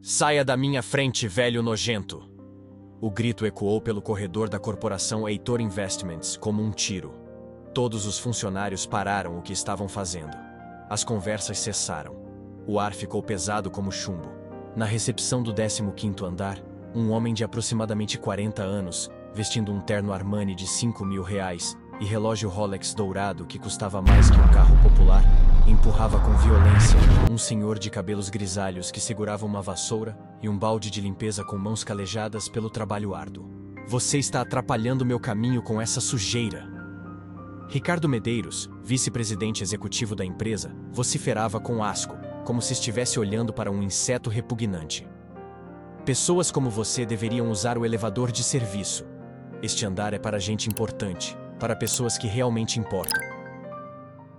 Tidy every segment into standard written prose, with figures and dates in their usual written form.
Saia da minha frente, velho nojento! O grito ecoou pelo corredor da corporação Heitor Investments como um tiro. Todos os funcionários pararam o que estavam fazendo. As conversas cessaram. O ar ficou pesado como chumbo. Na recepção do 15º andar, um homem de aproximadamente 40 anos, vestindo um terno Armani de R$ 5.000 e relógio Rolex dourado que custava mais que um carro popular, empurrava com violência um senhor de cabelos grisalhos que segurava uma vassoura e um balde de limpeza com mãos calejadas pelo trabalho árduo. Você está atrapalhando meu caminho com essa sujeira. Ricardo Medeiros, vice-presidente executivo da empresa, vociferava com asco, como se estivesse olhando para um inseto repugnante. Pessoas como você deveriam usar o elevador de serviço. Este andar é para gente importante, para pessoas que realmente importam.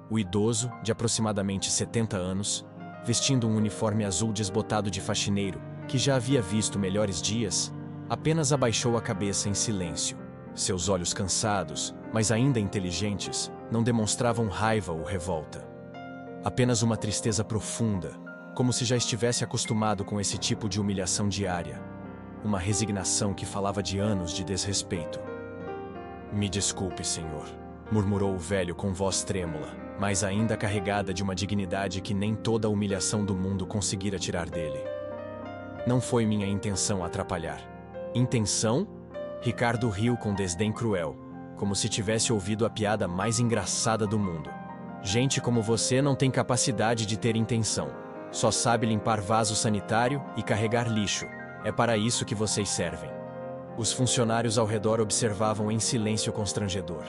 O idoso, de aproximadamente 70 anos, vestindo um uniforme azul desbotado de faxineiro, que já havia visto melhores dias, apenas abaixou a cabeça em silêncio. Seus olhos cansados, mas ainda inteligentes, não demonstravam raiva ou revolta. Apenas uma tristeza profunda, como se já estivesse acostumado com esse tipo de humilhação diária. Uma resignação que falava de anos de desrespeito. Me desculpe, senhor, murmurou o velho com voz trêmula, mas ainda carregada de uma dignidade que nem toda a humilhação do mundo conseguira tirar dele. Não foi minha intenção atrapalhar. Intenção? Ricardo riu com desdém cruel, como se tivesse ouvido a piada mais engraçada do mundo. Gente como você não tem capacidade de ter intenção. Só sabe limpar vaso sanitário e carregar lixo. É para isso que vocês servem. Os funcionários ao redor observavam em silêncio constrangedor.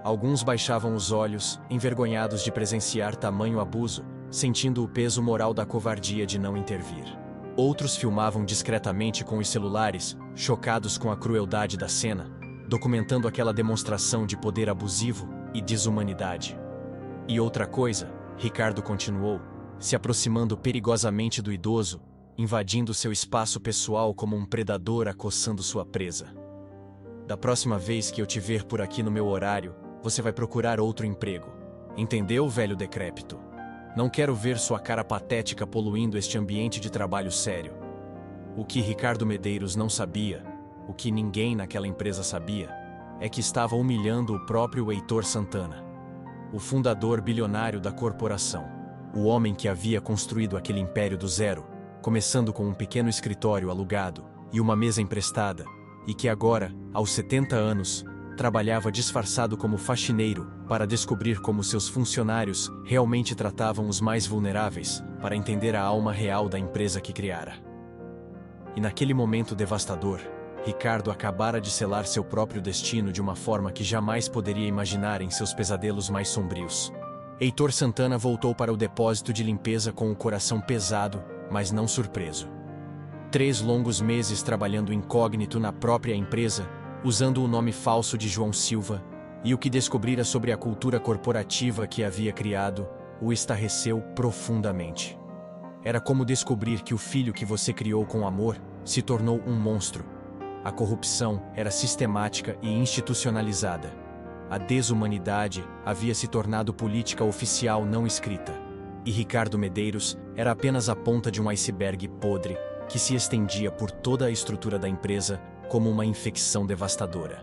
Alguns baixavam os olhos, envergonhados de presenciar tamanho abuso, sentindo o peso moral da covardia de não intervir. Outros filmavam discretamente com os celulares, chocados com a crueldade da cena, documentando aquela demonstração de poder abusivo e desumanidade. E outra coisa, Ricardo continuou, se aproximando perigosamente do idoso, invadindo seu espaço pessoal como um predador acossando sua presa. Da próxima vez que eu te ver por aqui no meu horário, você vai procurar outro emprego. Entendeu, velho decrépito? Não quero ver sua cara patética poluindo este ambiente de trabalho sério. O que Ricardo Medeiros não sabia, o que ninguém naquela empresa sabia, é que estava humilhando o próprio Heitor Santana, o fundador bilionário da corporação, o homem que havia construído aquele império do zero, começando com um pequeno escritório alugado e uma mesa emprestada, e que agora, aos 70 anos, trabalhava disfarçado como faxineiro para descobrir como seus funcionários realmente tratavam os mais vulneráveis, para entender a alma real da empresa que criara. E naquele momento devastador, Ricardo acabara de selar seu próprio destino de uma forma que jamais poderia imaginar em seus pesadelos mais sombrios. Heitor Santana voltou para o depósito de limpeza com o coração pesado, mas não surpreso. 3 longos meses trabalhando incógnito na própria empresa, usando o nome falso de João Silva, e o que descobrira sobre a cultura corporativa que havia criado, o estarreceu profundamente. Era como descobrir que o filho que você criou com amor se tornou um monstro. A corrupção era sistemática e institucionalizada. A desumanidade havia se tornado política oficial não escrita. E Ricardo Medeiros era apenas a ponta de um iceberg podre que se estendia por toda a estrutura da empresa como uma infecção devastadora.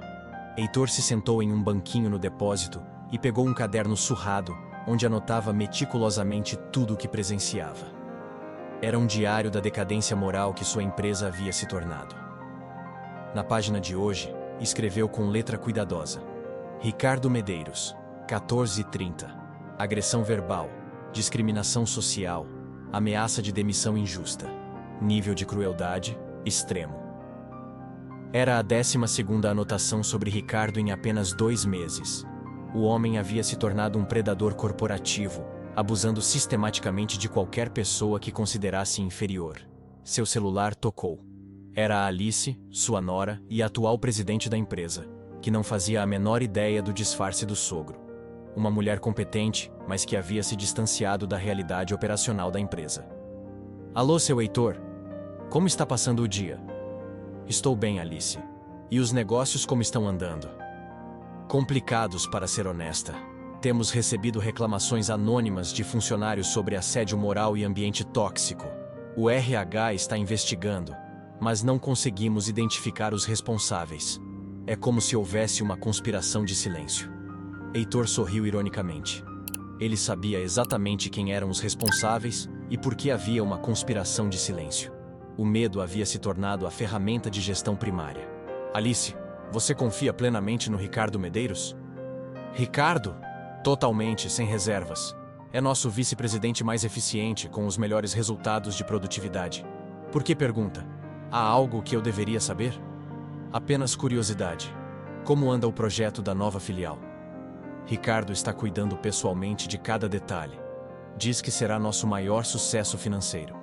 Heitor se sentou em um banquinho no depósito e pegou um caderno surrado, onde anotava meticulosamente tudo o que presenciava. Era um diário da decadência moral que sua empresa havia se tornado. Na página de hoje, escreveu com letra cuidadosa: Ricardo Medeiros, 14h30. Agressão verbal, discriminação social, ameaça de demissão injusta. Nível de crueldade, extremo. Era a 12ª anotação sobre Ricardo em apenas 2 meses. O homem havia se tornado um predador corporativo, abusando sistematicamente de qualquer pessoa que considerasse inferior. Seu celular tocou. Era a Alice, sua nora e atual presidente da empresa, que não fazia a menor ideia do disfarce do sogro. Uma mulher competente, mas que havia se distanciado da realidade operacional da empresa. Alô, seu Heitor? Como está passando o dia? Estou bem, Alice. E os negócios como estão andando? Complicados, para ser honesta. Temos recebido reclamações anônimas de funcionários sobre assédio moral e ambiente tóxico. O RH está investigando, mas não conseguimos identificar os responsáveis. É como se houvesse uma conspiração de silêncio. Heitor sorriu ironicamente. Ele sabia exatamente quem eram os responsáveis e por que havia uma conspiração de silêncio. O medo havia se tornado a ferramenta de gestão primária. Alice, você confia plenamente no Ricardo Medeiros? Ricardo? Totalmente, sem reservas. É nosso vice-presidente mais eficiente, com os melhores resultados de produtividade. Por que pergunta? Há algo que eu deveria saber? Apenas curiosidade. Como anda o projeto da nova filial? Ricardo está cuidando pessoalmente de cada detalhe. Diz que será nosso maior sucesso financeiro.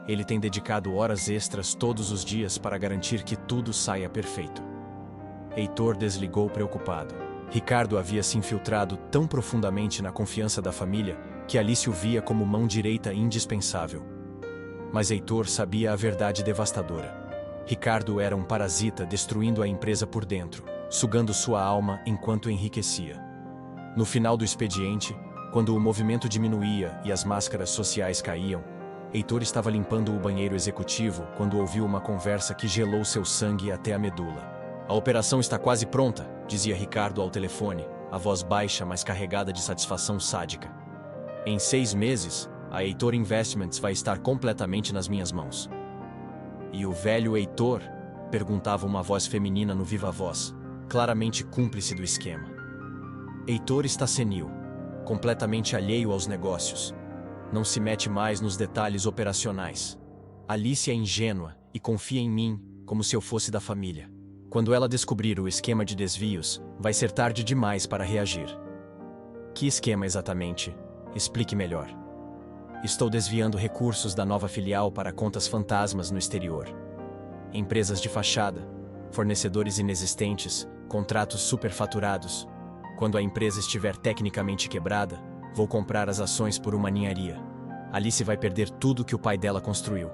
Ele tem dedicado horas extras todos os dias para garantir que tudo saia perfeito. Heitor desligou preocupado. Ricardo havia se infiltrado tão profundamente na confiança da família que Alice o via como mão direita indispensável. Mas Heitor sabia a verdade devastadora. Ricardo era um parasita destruindo a empresa por dentro, sugando sua alma enquanto enriquecia. No final do expediente, quando o movimento diminuía e as máscaras sociais caíam, Heitor estava limpando o banheiro executivo quando ouviu uma conversa que gelou seu sangue até a medula. A operação está quase pronta, dizia Ricardo ao telefone, a voz baixa, mas carregada de satisfação sádica. Em 6 meses, a Heitor Investments vai estar completamente nas minhas mãos. E o velho Heitor? Perguntava uma voz feminina no viva voz, claramente cúmplice do esquema. Heitor está senil, completamente alheio aos negócios. Não se mete mais nos detalhes operacionais. Alice é ingênua e confia em mim como se eu fosse da família. Quando ela descobrir o esquema de desvios, vai ser tarde demais para reagir. Que esquema exatamente? Explique melhor. Estou desviando recursos da nova filial para contas fantasmas no exterior. Empresas de fachada, fornecedores inexistentes, contratos superfaturados. Quando a empresa estiver tecnicamente quebrada, vou comprar as ações por uma ninharia. Alice vai perder tudo que o pai dela construiu.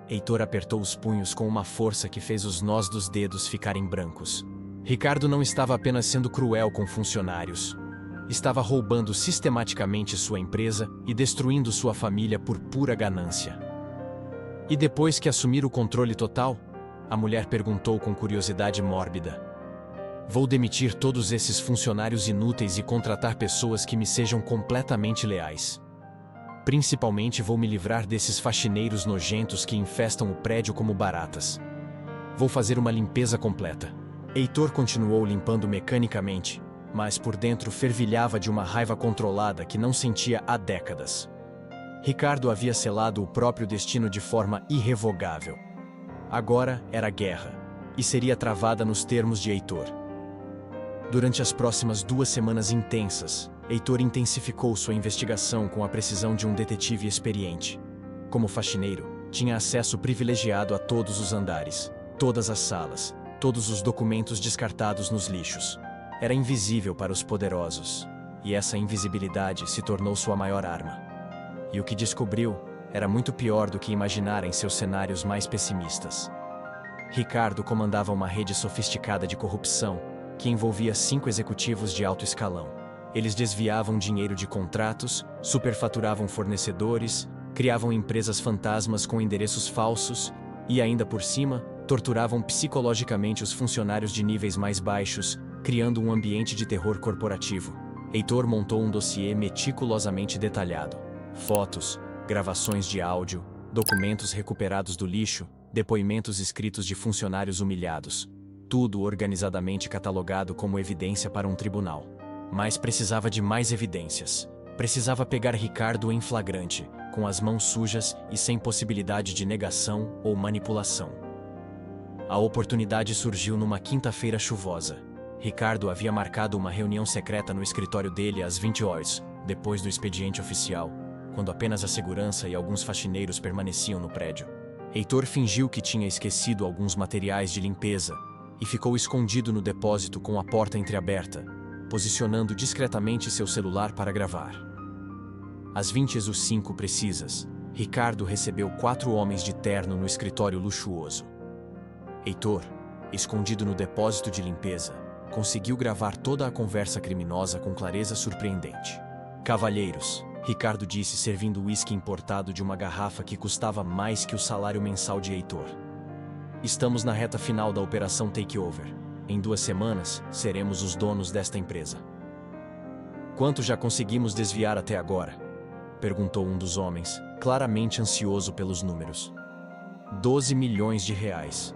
Heitor apertou os punhos com uma força que fez os nós dos dedos ficarem brancos. Ricardo não estava apenas sendo cruel com funcionários. Estava roubando sistematicamente sua empresa e destruindo sua família por pura ganância. E depois que assumir o controle total? A mulher perguntou com curiosidade mórbida. Vou demitir todos esses funcionários inúteis e contratar pessoas que me sejam completamente leais. Principalmente vou me livrar desses faxineiros nojentos que infestam o prédio como baratas. Vou fazer uma limpeza completa. Heitor continuou limpando mecanicamente, mas por dentro fervilhava de uma raiva controlada que não sentia há décadas. Ricardo havia selado o próprio destino de forma irrevogável. Agora era guerra, e seria travada nos termos de Heitor. Durante as próximas 2 semanas intensas, Heitor intensificou sua investigação com a precisão de um detetive experiente. Como faxineiro, tinha acesso privilegiado a todos os andares, todas as salas, todos os documentos descartados nos lixos. Era invisível para os poderosos, e essa invisibilidade se tornou sua maior arma. E o que descobriu era muito pior do que imaginara em seus cenários mais pessimistas. Ricardo comandava uma rede sofisticada de corrupção que envolvia 5 executivos de alto escalão. Eles desviavam dinheiro de contratos, superfaturavam fornecedores, criavam empresas fantasmas com endereços falsos e, ainda por cima, torturavam psicologicamente os funcionários de níveis mais baixos, criando um ambiente de terror corporativo. Heitor montou um dossiê meticulosamente detalhado. Fotos, gravações de áudio, documentos recuperados do lixo, depoimentos escritos de funcionários humilhados. Tudo organizadamente catalogado como evidência para um tribunal. Mas precisava de mais evidências. Precisava pegar Ricardo em flagrante, com as mãos sujas e sem possibilidade de negação ou manipulação. A oportunidade surgiu numa quinta-feira chuvosa. Ricardo havia marcado uma reunião secreta no escritório dele às 20 horas, depois do expediente oficial, quando apenas a segurança e alguns faxineiros permaneciam no prédio. Heitor fingiu que tinha esquecido alguns materiais de limpeza e ficou escondido no depósito com a porta entreaberta, posicionando discretamente seu celular para gravar. Às 20h05 precisas, Ricardo recebeu 4 homens de terno no escritório luxuoso. Heitor, escondido no depósito de limpeza, conseguiu gravar toda a conversa criminosa com clareza surpreendente. Cavalheiros, Ricardo disse, servindo o uísque importado de uma garrafa que custava mais que o salário mensal de Heitor. Estamos na reta final da operação Takeover. Em 2 semanas, seremos os donos desta empresa. Quanto já conseguimos desviar até agora? Perguntou um dos homens, claramente ansioso pelos números. 12 milhões de reais.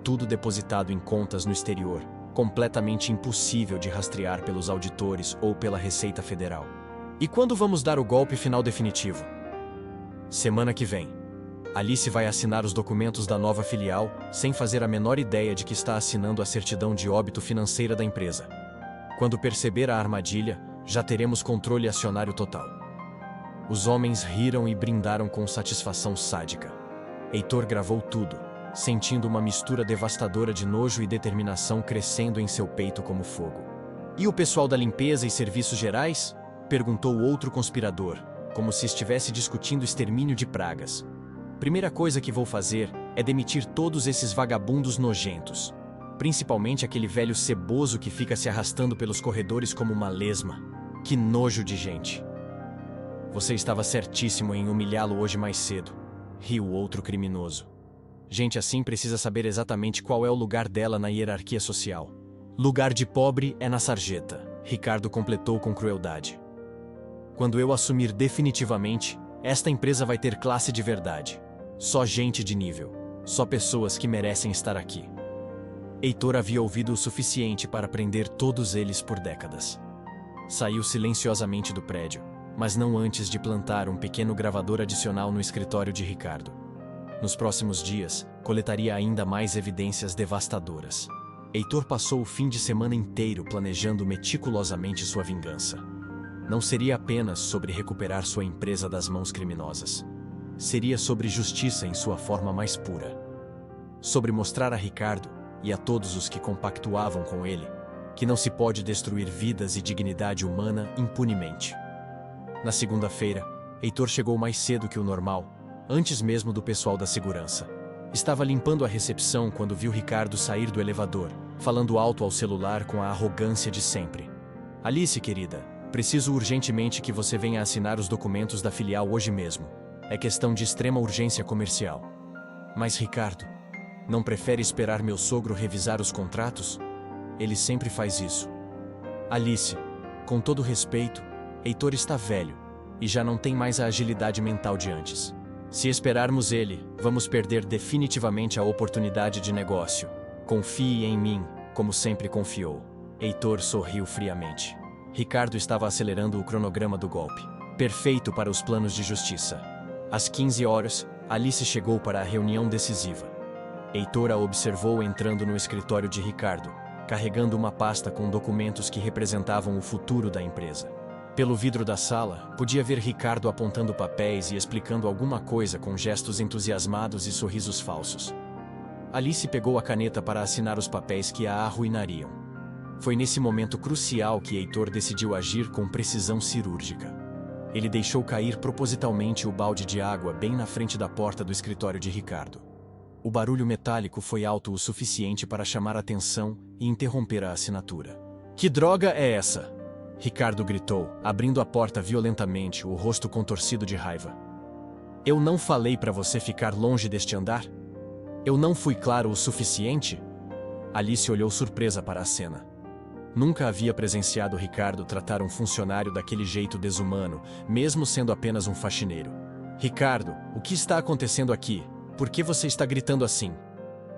Tudo depositado em contas no exterior, completamente impossível de rastrear pelos auditores ou pela Receita Federal. E quando vamos dar o golpe final definitivo? Semana que vem. Alice vai assinar os documentos da nova filial, sem fazer a menor ideia de que está assinando a certidão de óbito financeira da empresa. Quando perceber a armadilha, já teremos controle acionário total. Os homens riram e brindaram com satisfação sádica. Heitor gravou tudo, sentindo uma mistura devastadora de nojo e determinação crescendo em seu peito como fogo. E o pessoal da limpeza e serviços gerais? Perguntou o outro conspirador, como se estivesse discutindo extermínio de pragas. Primeira coisa que vou fazer é demitir todos esses vagabundos nojentos. Principalmente aquele velho ceboso que fica se arrastando pelos corredores como uma lesma. Que nojo de gente. Você estava certíssimo em humilhá-lo hoje mais cedo, riu o outro criminoso. Gente assim precisa saber exatamente qual é o lugar dela na hierarquia social. Lugar de pobre é na sarjeta, Ricardo completou com crueldade. Quando eu assumir definitivamente, esta empresa vai ter classe de verdade. Só gente de nível. Só pessoas que merecem estar aqui. Heitor havia ouvido o suficiente para prender todos eles por décadas. Saiu silenciosamente do prédio, mas não antes de plantar um pequeno gravador adicional no escritório de Ricardo. Nos próximos dias, coletaria ainda mais evidências devastadoras. Heitor passou o fim de semana inteiro planejando meticulosamente sua vingança. Não seria apenas sobre recuperar sua empresa das mãos criminosas. Seria sobre justiça em sua forma mais pura. Sobre mostrar a Ricardo, e a todos os que compactuavam com ele, que não se pode destruir vidas e dignidade humana impunemente. Na segunda-feira, Heitor chegou mais cedo que o normal, antes mesmo do pessoal da segurança. Estava limpando a recepção quando viu Ricardo sair do elevador, falando alto ao celular com a arrogância de sempre. Alice, querida, preciso urgentemente que você venha assinar os documentos da filial hoje mesmo. É questão de extrema urgência comercial. Mas Ricardo, não prefere esperar meu sogro revisar os contratos? Ele sempre faz isso. Alice, com todo respeito, Heitor está velho e já não tem mais a agilidade mental de antes. Se esperarmos ele, vamos perder definitivamente a oportunidade de negócio. Confie em mim, como sempre confiou. Heitor sorriu friamente. Ricardo estava acelerando o cronograma do golpe. Perfeito para os planos de justiça. Às 15 horas, Alice chegou para a reunião decisiva. Heitor a observou entrando no escritório de Ricardo, carregando uma pasta com documentos que representavam o futuro da empresa. Pelo vidro da sala, podia ver Ricardo apontando papéis e explicando alguma coisa com gestos entusiasmados e sorrisos falsos. Alice pegou a caneta para assinar os papéis que a arruinariam. Foi nesse momento crucial que Heitor decidiu agir com precisão cirúrgica. Ele deixou cair propositalmente o balde de água bem na frente da porta do escritório de Ricardo. O barulho metálico foi alto o suficiente para chamar a atenção e interromper a assinatura. Que droga é essa? Ricardo gritou, abrindo a porta violentamente, o rosto contorcido de raiva. Eu não falei para você ficar longe deste andar? Eu não fui claro o suficiente? Alice olhou surpresa para a cena. Nunca havia presenciado Ricardo tratar um funcionário daquele jeito desumano, mesmo sendo apenas um faxineiro. Ricardo, o que está acontecendo aqui? Por que você está gritando assim?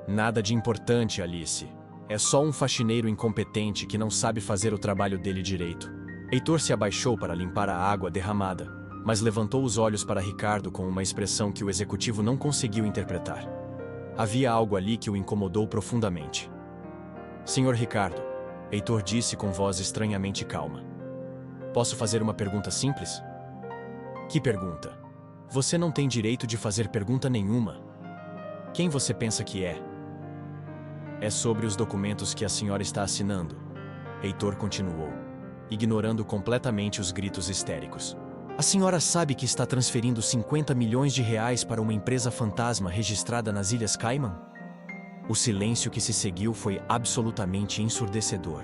Nada de importante, Alice. É só um faxineiro incompetente que não sabe fazer o trabalho dele direito. Heitor se abaixou para limpar a água derramada, mas levantou os olhos para Ricardo com uma expressão que o executivo não conseguiu interpretar. Havia algo ali que o incomodou profundamente. Senhor Ricardo, Heitor disse com voz estranhamente calma. Posso fazer uma pergunta simples? Que pergunta? Você não tem direito de fazer pergunta nenhuma. Quem você pensa que é? É sobre os documentos que a senhora está assinando. Heitor continuou, ignorando completamente os gritos histéricos. A senhora sabe que está transferindo 50 milhões de reais para uma empresa fantasma registrada nas Ilhas Cayman? O silêncio que se seguiu foi absolutamente ensurdecedor.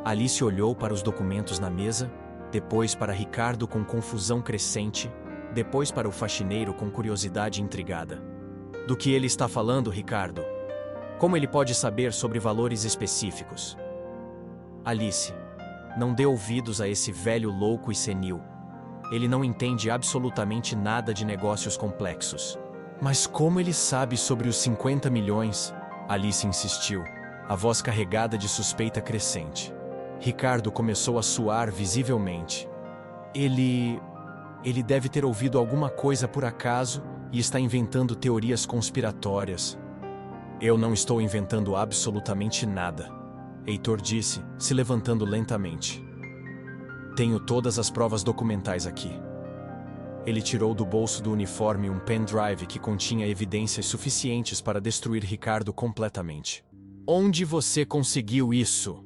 Alice olhou para os documentos na mesa, depois para Ricardo com confusão crescente, depois para o faxineiro com curiosidade intrigada. Do que ele está falando, Ricardo? Como ele pode saber sobre valores específicos? Alice, não dê ouvidos a esse velho louco e senil. Ele não entende absolutamente nada de negócios complexos. Mas como ele sabe sobre os 50 milhões? Alice insistiu, a voz carregada de suspeita crescente. Ricardo começou a suar visivelmente. Ele deve ter ouvido alguma coisa por acaso e está inventando teorias conspiratórias. Eu não estou inventando absolutamente nada, Heitor disse, se levantando lentamente. Tenho todas as provas documentais aqui. Ele tirou do bolso do uniforme um pendrive que continha evidências suficientes para destruir Ricardo completamente. Onde você conseguiu isso?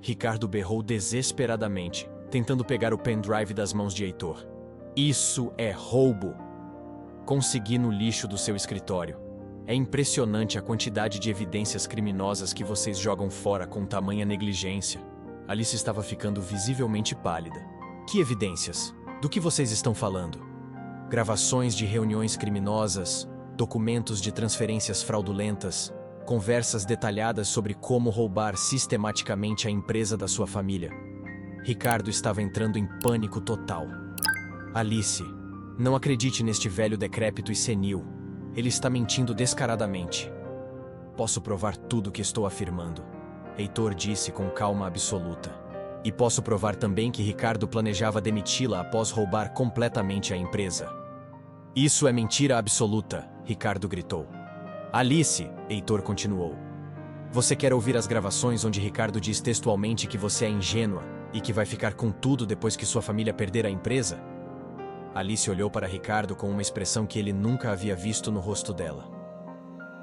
Ricardo berrou desesperadamente, tentando pegar o pendrive das mãos de Heitor. Isso é roubo! Consegui no lixo do seu escritório. É impressionante a quantidade de evidências criminosas que vocês jogam fora com tamanha negligência. Alice estava ficando visivelmente pálida. Que evidências? Do que vocês estão falando? Gravações de reuniões criminosas, documentos de transferências fraudulentas, conversas detalhadas sobre como roubar sistematicamente a empresa da sua família. Ricardo estava entrando em pânico total. Alice, não acredite neste velho decrépito e senil. Ele está mentindo descaradamente. Posso provar tudo o que estou afirmando, Heitor disse com calma absoluta. E posso provar também que Ricardo planejava demiti-la após roubar completamente a empresa. Isso é mentira absoluta, Ricardo gritou. Alice, Heitor continuou. Você quer ouvir as gravações onde Ricardo diz textualmente que você é ingênua e que vai ficar com tudo depois que sua família perder a empresa? Alice olhou para Ricardo com uma expressão que ele nunca havia visto no rosto dela.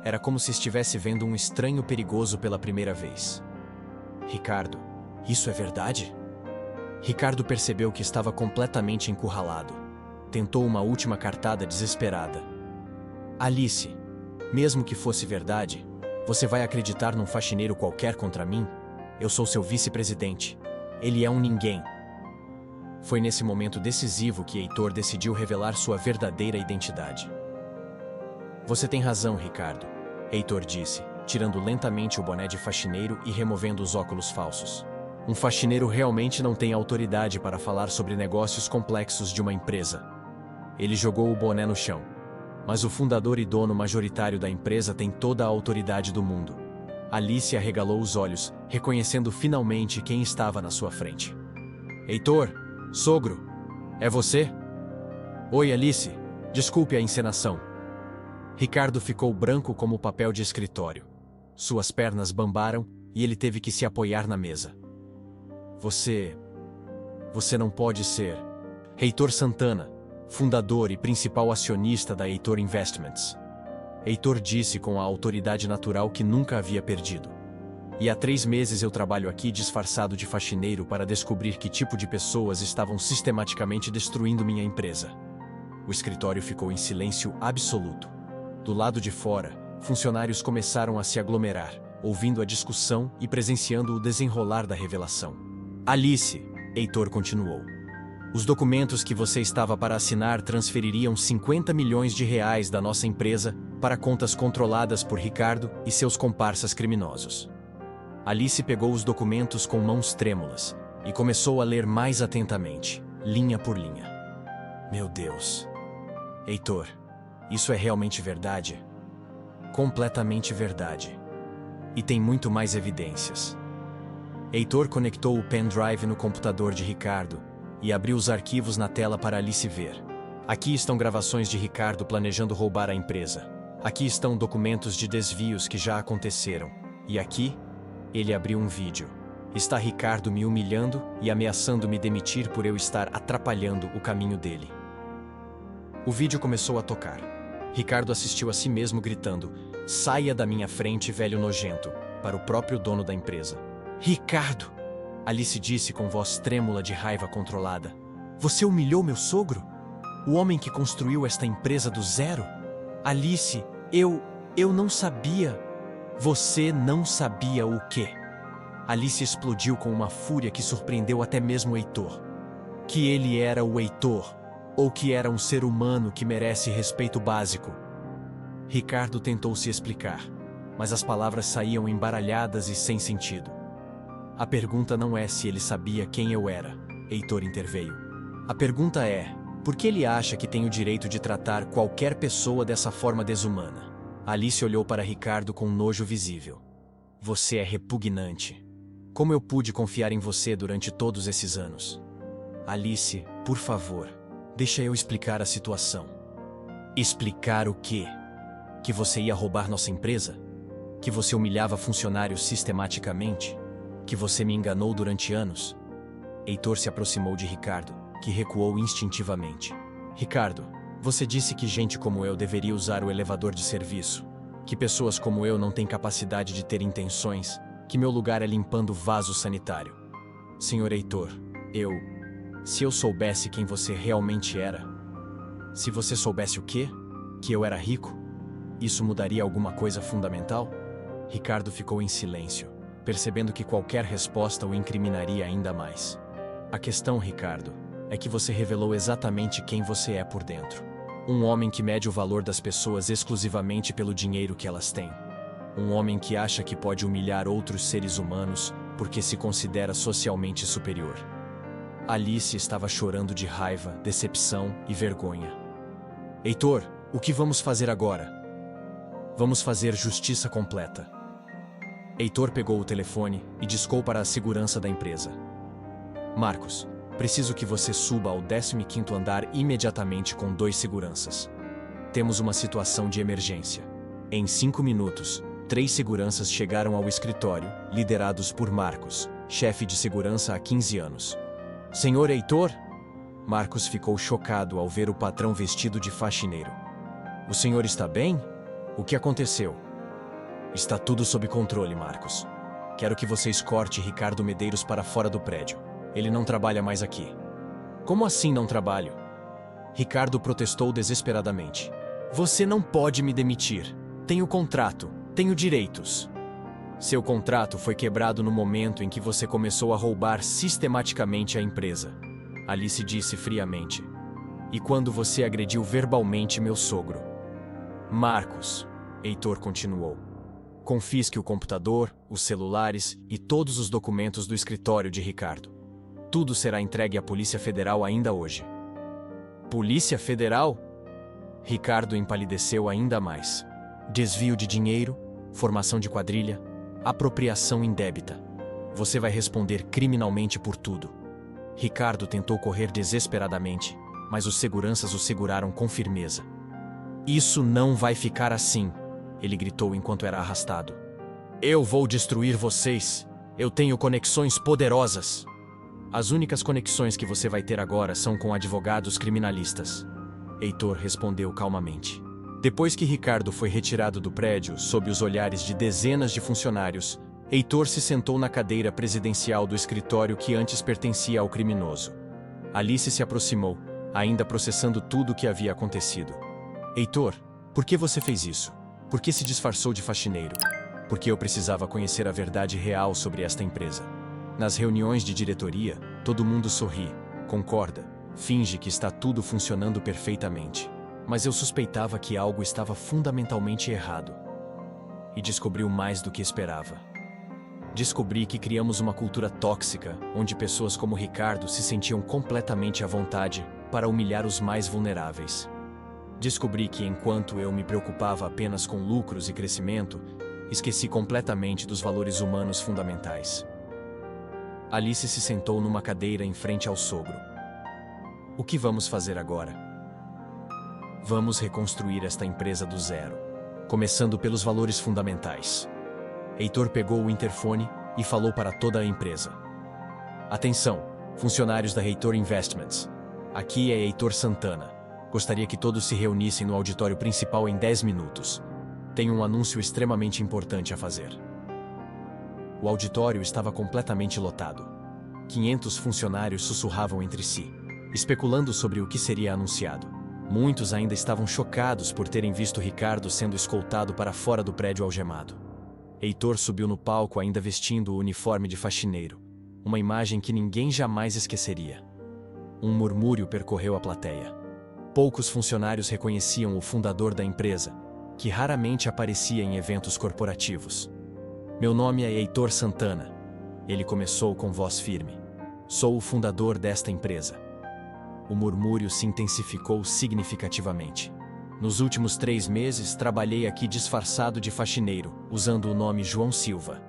Era como se estivesse vendo um estranho perigoso pela primeira vez. Ricardo, isso é verdade? Ricardo percebeu que estava completamente encurralado. Tentou uma última cartada desesperada. Alice, mesmo que fosse verdade, você vai acreditar num faxineiro qualquer contra mim? Eu sou seu vice-presidente. Ele é um ninguém. Foi nesse momento decisivo que Heitor decidiu revelar sua verdadeira identidade. Você tem razão, Ricardo, Heitor disse, tirando lentamente o boné de faxineiro e removendo os óculos falsos. Um faxineiro realmente não tem autoridade para falar sobre negócios complexos de uma empresa. Ele jogou o boné no chão. Mas o fundador e dono majoritário da empresa tem toda a autoridade do mundo. Alice arregalou os olhos, reconhecendo finalmente quem estava na sua frente. Heitor, sogro, é você? Oi, Alice, desculpe a encenação. Ricardo ficou branco como papel de escritório. Suas pernas bambaram e ele teve que se apoiar na mesa. Você não pode ser. Heitor Santana, fundador e principal acionista da Heitor Investments. Heitor disse com a autoridade natural que nunca havia perdido. E há 3 meses eu trabalho aqui disfarçado de faxineiro para descobrir que tipo de pessoas estavam sistematicamente destruindo minha empresa. O escritório ficou em silêncio absoluto. Do lado de fora, funcionários começaram a se aglomerar, ouvindo a discussão e presenciando o desenrolar da revelação. Alice, Heitor continuou. Os documentos que você estava para assinar transfeririam 50 milhões de reais da nossa empresa para contas controladas por Ricardo e seus comparsas criminosos. Alice pegou os documentos com mãos trêmulas e começou a ler mais atentamente, linha por linha. Meu Deus. Heitor, isso é realmente verdade? Completamente verdade. E tem muito mais evidências. Heitor conectou o pendrive no computador de Ricardo e abriu os arquivos na tela para Alice ver. Aqui estão gravações de Ricardo planejando roubar a empresa. Aqui estão documentos de desvios que já aconteceram. E aqui, ele abriu um vídeo. Está Ricardo me humilhando e ameaçando me demitir por eu estar atrapalhando o caminho dele. O vídeo começou a tocar. Ricardo assistiu a si mesmo gritando: "Saia da minha frente, velho nojento", para o próprio dono da empresa. "Ricardo!" Alice disse com voz trêmula de raiva controlada. "Você humilhou meu sogro? O homem que construiu esta empresa do zero? Alice, eu não sabia." "Você não sabia o quê?" Alice explodiu com uma fúria que surpreendeu até mesmo Heitor. que ele era o Heitor, ou que era um ser humano que merece respeito básico. Ricardo tentou se explicar, mas as palavras saíam embaralhadas e sem sentido. A pergunta não é se ele sabia quem eu era, Heitor interveio. A pergunta é, por que ele acha que tem o direito de tratar qualquer pessoa dessa forma desumana? Alice olhou para Ricardo com nojo visível. Você é repugnante. Como eu pude confiar em você durante todos esses anos? Alice, por favor, deixa eu explicar a situação. Explicar o quê? Que você ia roubar nossa empresa? Que você humilhava funcionários sistematicamente? Que você me enganou durante anos? Heitor se aproximou de Ricardo, que recuou instintivamente. Ricardo, você disse que gente como eu deveria usar o elevador de serviço. Que pessoas como eu não têm capacidade de ter intenções. Que meu lugar é limpando vaso sanitário. Senhor Heitor, se eu soubesse quem você realmente era. Se você soubesse o quê? Que eu era rico? Isso mudaria alguma coisa fundamental? Ricardo ficou em silêncio, percebendo que qualquer resposta o incriminaria ainda mais. A questão, Ricardo, é que você revelou exatamente quem você é por dentro. Um homem que mede o valor das pessoas exclusivamente pelo dinheiro que elas têm. Um homem que acha que pode humilhar outros seres humanos porque se considera socialmente superior. Alice estava chorando de raiva, decepção e vergonha. Heitor, o que vamos fazer agora? Vamos fazer justiça completa. Heitor pegou o telefone e discou para a segurança da empresa. Marcos, preciso que você suba ao 15º andar imediatamente com 2 seguranças. Temos uma situação de emergência. Em 5 minutos, 3 seguranças chegaram ao escritório, liderados por Marcos, chefe de segurança há 15 anos. Senhor Heitor? Marcos ficou chocado ao ver o patrão vestido de faxineiro. O senhor está bem? O que aconteceu? Está tudo sob controle, Marcos. Quero que você escorte Ricardo Medeiros para fora do prédio. Ele não trabalha mais aqui. Como assim não trabalho? Ricardo protestou desesperadamente. Você não pode me demitir. Tenho contrato, tenho direitos. Seu contrato foi quebrado no momento em que você começou a roubar sistematicamente a empresa. Alice disse friamente. E quando você agrediu verbalmente meu sogro. Marcos, Heitor continuou. Confisque o computador, os celulares e todos os documentos do escritório de Ricardo. Tudo será entregue à Polícia Federal ainda hoje. Polícia Federal? Ricardo empalideceu ainda mais. Desvio de dinheiro, formação de quadrilha, apropriação indébita. Você vai responder criminalmente por tudo. Ricardo tentou correr desesperadamente, mas os seguranças o seguraram com firmeza. Isso não vai ficar assim, ele gritou enquanto era arrastado. Eu vou destruir vocês. Eu tenho conexões poderosas. As únicas conexões que você vai ter agora são com advogados criminalistas. Heitor respondeu calmamente. Depois que Ricardo foi retirado do prédio, sob os olhares de dezenas de funcionários, Heitor se sentou na cadeira presidencial do escritório que antes pertencia ao criminoso. Alice se aproximou, ainda processando tudo o que havia acontecido. Heitor, por que você fez isso? Por que se disfarçou de faxineiro? Porque eu precisava conhecer a verdade real sobre esta empresa. Nas reuniões de diretoria, todo mundo sorri, concorda, finge que está tudo funcionando perfeitamente. Mas eu suspeitava que algo estava fundamentalmente errado. E descobriu mais do que esperava. Descobri que criamos uma cultura tóxica, onde pessoas como Ricardo se sentiam completamente à vontade para humilhar os mais vulneráveis. Descobri que enquanto eu me preocupava apenas com lucros e crescimento, esqueci completamente dos valores humanos fundamentais. Alice se sentou numa cadeira em frente ao sogro. O que vamos fazer agora? Vamos reconstruir esta empresa do zero, começando pelos valores fundamentais. Heitor pegou o interfone e falou para toda a empresa. Atenção, funcionários da Heitor Investments. Aqui é Heitor Santana. Gostaria que todos se reunissem no auditório principal em 10 minutos. Tenho um anúncio extremamente importante a fazer. O auditório estava completamente lotado. 500 funcionários sussurravam entre si, especulando sobre o que seria anunciado. Muitos ainda estavam chocados por terem visto Ricardo sendo escoltado para fora do prédio algemado. Heitor subiu no palco ainda vestindo o uniforme de faxineiro, uma imagem que ninguém jamais esqueceria. Um murmúrio percorreu a plateia. Poucos funcionários reconheciam o fundador da empresa, que raramente aparecia em eventos corporativos. Meu nome é Heitor Santana. Ele começou com voz firme. Sou o fundador desta empresa. O murmúrio se intensificou significativamente. Nos últimos 3 meses, trabalhei aqui disfarçado de faxineiro, usando o nome João Silva.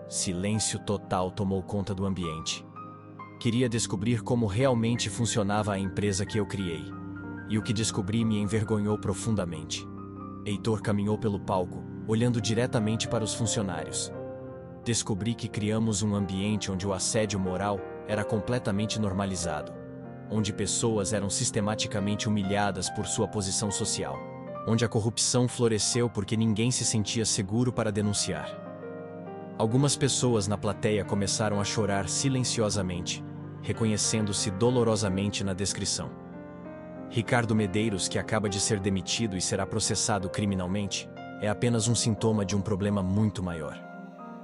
Silêncio total tomou conta do ambiente. Queria descobrir como realmente funcionava a empresa que eu criei. E o que descobri me envergonhou profundamente. Heitor caminhou pelo palco, olhando diretamente para os funcionários. Descobri que criamos um ambiente onde o assédio moral era completamente normalizado, onde pessoas eram sistematicamente humilhadas por sua posição social, onde a corrupção floresceu porque ninguém se sentia seguro para denunciar. Algumas pessoas na plateia começaram a chorar silenciosamente, reconhecendo-se dolorosamente na descrição. Ricardo Medeiros, que acaba de ser demitido e será processado criminalmente, é apenas um sintoma de um problema muito maior.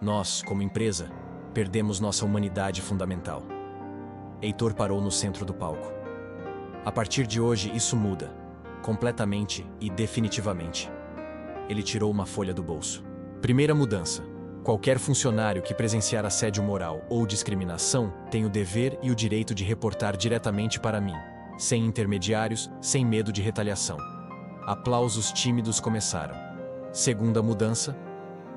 Nós, como empresa, perdemos nossa humanidade fundamental. Heitor parou no centro do palco. A partir de hoje, isso muda, completamente e definitivamente. Ele tirou uma folha do bolso. Primeira mudança. Qualquer funcionário que presenciar assédio moral ou discriminação tem o dever e o direito de reportar diretamente para mim, sem intermediários, sem medo de retaliação. Aplausos tímidos começaram. Segunda mudança.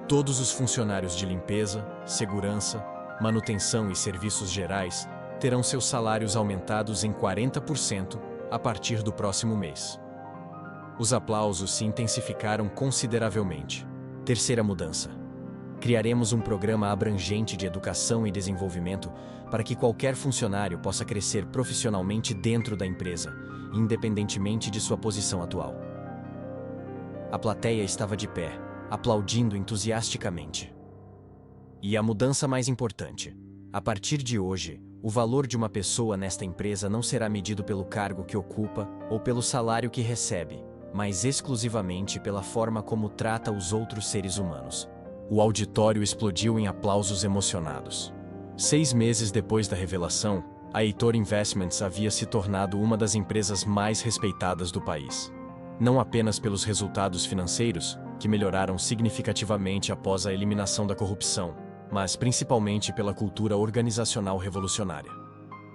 Todos os funcionários de limpeza, segurança, manutenção e serviços gerais terão seus salários aumentados em 40% a partir do próximo mês. Os aplausos se intensificaram consideravelmente. Terceira mudança. Criaremos um programa abrangente de educação e desenvolvimento para que qualquer funcionário possa crescer profissionalmente dentro da empresa, independentemente de sua posição atual. A plateia estava de pé, aplaudindo entusiasticamente. E a mudança mais importante. A partir de hoje, o valor de uma pessoa nesta empresa não será medido pelo cargo que ocupa ou pelo salário que recebe, mas exclusivamente pela forma como trata os outros seres humanos. O auditório explodiu em aplausos emocionados. 6 meses depois da revelação, a Heitor Investments havia se tornado uma das empresas mais respeitadas do país. Não apenas pelos resultados financeiros, que melhoraram significativamente após a eliminação da corrupção, mas principalmente pela cultura organizacional revolucionária.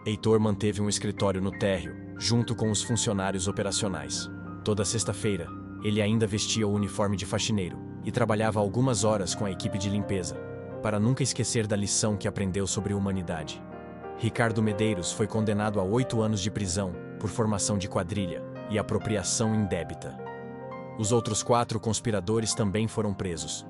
Heitor manteve um escritório no térreo, junto com os funcionários operacionais. Toda sexta-feira, ele ainda vestia o uniforme de faxineiro e trabalhava algumas horas com a equipe de limpeza, para nunca esquecer da lição que aprendeu sobre humanidade. Ricardo Medeiros foi condenado a 8 anos de prisão por formação de quadrilha e apropriação indébita. Os outros 4 conspiradores também foram presos.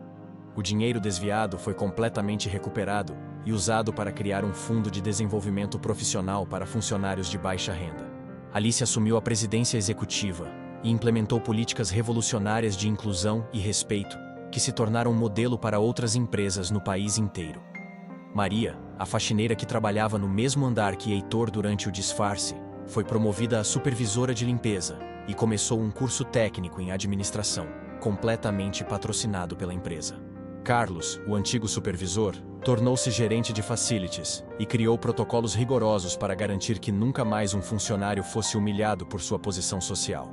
O dinheiro desviado foi completamente recuperado e usado para criar um fundo de desenvolvimento profissional para funcionários de baixa renda. Alice assumiu a presidência executiva e implementou políticas revolucionárias de inclusão e respeito, que se tornaram modelo para outras empresas no país inteiro. Maria, a faxineira que trabalhava no mesmo andar que Heitor durante o disfarce, foi promovida a supervisora de limpeza e começou um curso técnico em administração, completamente patrocinado pela empresa. Carlos, o antigo supervisor, tornou-se gerente de facilities e criou protocolos rigorosos para garantir que nunca mais um funcionário fosse humilhado por sua posição social.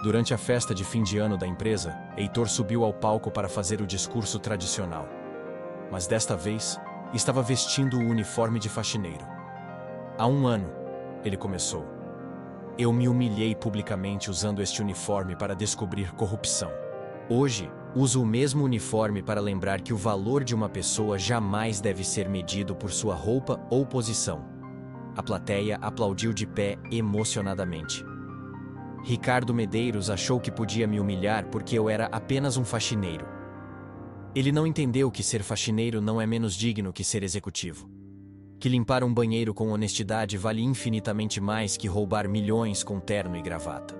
Durante a festa de fim de ano da empresa, Heitor subiu ao palco para fazer o discurso tradicional. Mas desta vez, estava vestindo o uniforme de faxineiro. Há 1 ano, ele começou. Eu me humilhei publicamente usando este uniforme para descobrir corrupção. Hoje, uso o mesmo uniforme para lembrar que o valor de uma pessoa jamais deve ser medido por sua roupa ou posição. A plateia aplaudiu de pé emocionadamente. Ricardo Medeiros achou que podia me humilhar porque eu era apenas um faxineiro. Ele não entendeu que ser faxineiro não é menos digno que ser executivo. Que limpar um banheiro com honestidade vale infinitamente mais que roubar milhões com terno e gravata.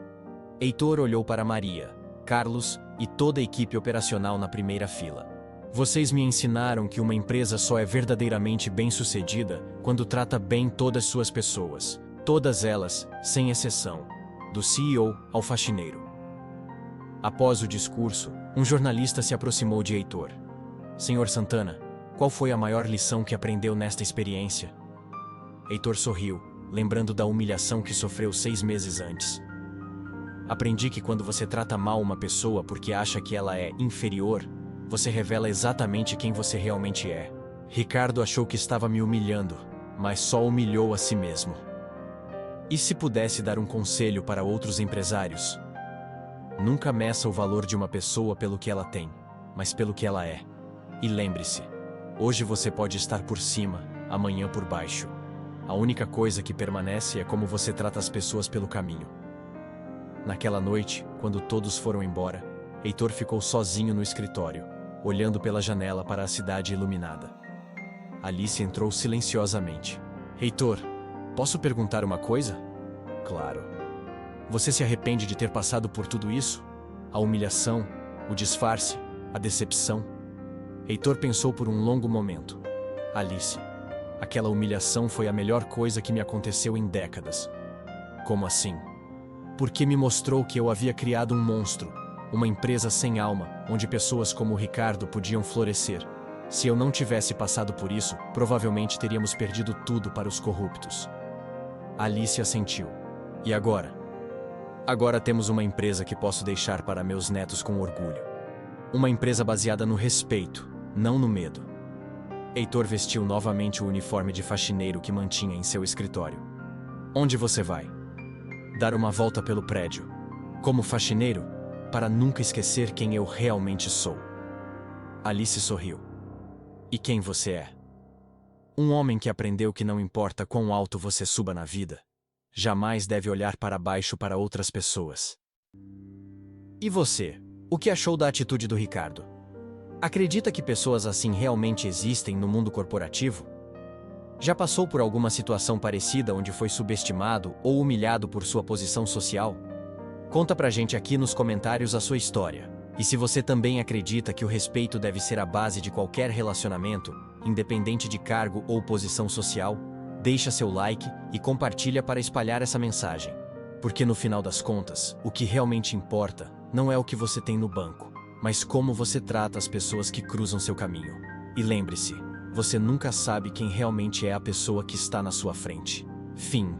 Heitor olhou para Maria, Carlos e toda a equipe operacional na primeira fila. Vocês me ensinaram que uma empresa só é verdadeiramente bem-sucedida quando trata bem todas suas pessoas, todas elas, sem exceção, do CEO ao faxineiro. Após o discurso, um jornalista se aproximou de Heitor. Senhor Santana, qual foi a maior lição que aprendeu nesta experiência? Heitor sorriu, lembrando da humilhação que sofreu 6 meses antes. Aprendi que quando você trata mal uma pessoa porque acha que ela é inferior, você revela exatamente quem você realmente é. Ricardo achou que estava me humilhando, mas só humilhou a si mesmo. E se pudesse dar um conselho para outros empresários? Nunca meça o valor de uma pessoa pelo que ela tem, mas pelo que ela é. E lembre-se, hoje você pode estar por cima, amanhã por baixo. A única coisa que permanece é como você trata as pessoas pelo caminho. Naquela noite, quando todos foram embora, Heitor ficou sozinho no escritório, olhando pela janela para a cidade iluminada. Alice entrou silenciosamente. Heitor, posso perguntar uma coisa? Claro. Você se arrepende de ter passado por tudo isso? A humilhação, o disfarce, a decepção? Heitor pensou por um longo momento. Alice, aquela humilhação foi a melhor coisa que me aconteceu em décadas. Como assim? Porque me mostrou que eu havia criado um monstro, uma empresa sem alma, onde pessoas como o Ricardo podiam florescer. Se eu não tivesse passado por isso, provavelmente teríamos perdido tudo para os corruptos. Alice assentiu. E agora? Agora temos uma empresa que posso deixar para meus netos com orgulho. Uma empresa baseada no respeito, não no medo. Heitor vestiu novamente o uniforme de faxineiro que mantinha em seu escritório. Onde você vai? Dar uma volta pelo prédio. Como faxineiro, para nunca esquecer quem eu realmente sou. Alice sorriu. E quem você é? Um homem que aprendeu que não importa quão alto você suba na vida, jamais deve olhar para baixo para outras pessoas. E você? O que achou da atitude do Ricardo? Acredita que pessoas assim realmente existem no mundo corporativo? Já passou por alguma situação parecida onde foi subestimado ou humilhado por sua posição social? Conta pra gente aqui nos comentários a sua história. E se você também acredita que o respeito deve ser a base de qualquer relacionamento, independente de cargo ou posição social, deixa seu like e compartilha para espalhar essa mensagem. Porque no final das contas, o que realmente importa não é o que você tem no banco, mas como você trata as pessoas que cruzam seu caminho. E lembre-se, você nunca sabe quem realmente é a pessoa que está na sua frente. Fim.